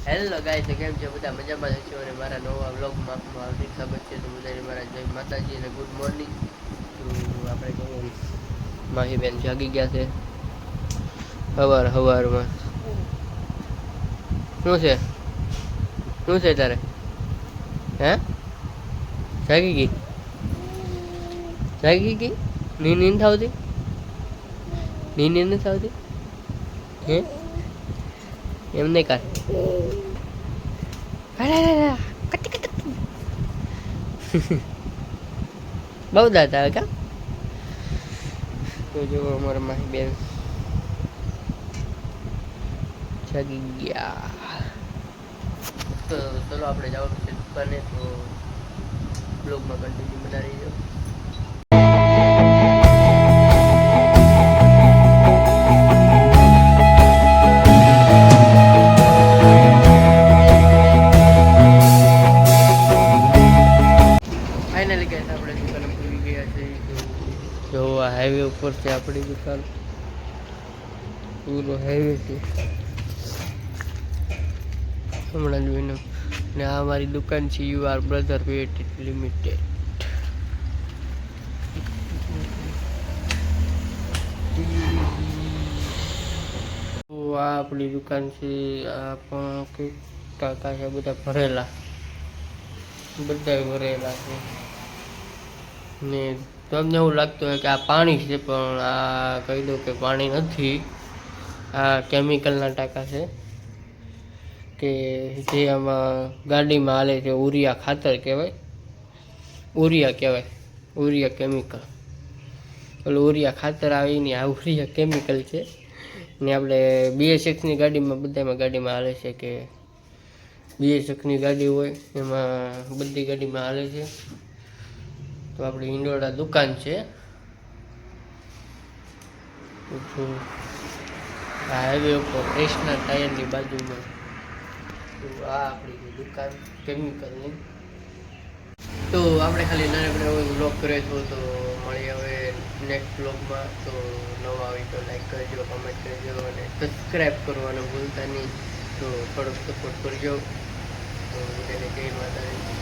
Hello guys, કેમ છે બધા? મજામાં છો? અને મારા નવા વ્લોગમાં આપનું હાર્દિક સ્વાગત છે. તો બધાને મારા જય માતાજી અને ગુડ મોર્નિંગ. તો આપણે જોઈએ માહીબેન જાગી ગયા છે હવારમાં. શું છે? શું છે તારે? હે? જાગી ગઈ? જાગી ગઈ? નીંદ આવતી? નીંદ નથી આવતી? હે? એમ નહીં કર. બહુ દાંત આવે કા? તો જો અમારા માહી બેન જાગી ગયા. તો ચલો આપણે જવાનું છે દુકાને. તો બ્લોગમાં કન્ટિન્યુ બના રહી જાઓ. ફાઇનલી ગાઈસ આપણે દુકાને પૂરી ગયા છે. જો આ હાઈવે ઉપર છે આપણી દુકાન. પૂરો હાઈવે છે હમણાં જોઈને. ને આ અમારી દુકાન છે U R brother wet limited. તો આ આપણી દુકાન છે. આ પણ કાકા છે બધા ભરેલા છે. ને તમને એવું લાગતું હોય કે આ પાણી છે, પણ આ કહી દઉં કે પાણી નથી. આ કેમિકલના ટાંકા છે કે જે આમાં ગાડીમાં હાલે છે. ઉરિયા ખાતર કહેવાય, ઉરિયા કેમિકલ. ઓલું ઉરિયા ખાતર આવે નહીં, આ ઉરિયા કેમિકલ છે. ને આપણે BS6ની ગાડીમાં ગાડીમાં હાલે છે કે BS6ની ગાડી હોય એમાં બધી ગાડીમાં હાલે છે. તો આપણી હિંડોળા દુકાન છે. હાઈવે ઉપર રેસના ટાયરની બાજુમાં. તો આ આપણી દુકાન કેમિકલની. તો આપણે ખાલી નાનકડો વ્લોગ કર્યો હતો. તો મળી હવે નેક્સ્ટ વ્લોગમાં. તો નવા આવી તો લાઈક કરજો, કમેન્ટ કરજો અને સબસ્ક્રાઈબ કરવાનું ભૂલતા નહીં. તો થોડોક સપોર્ટ કરજો. તો બધાને જય માતાજી.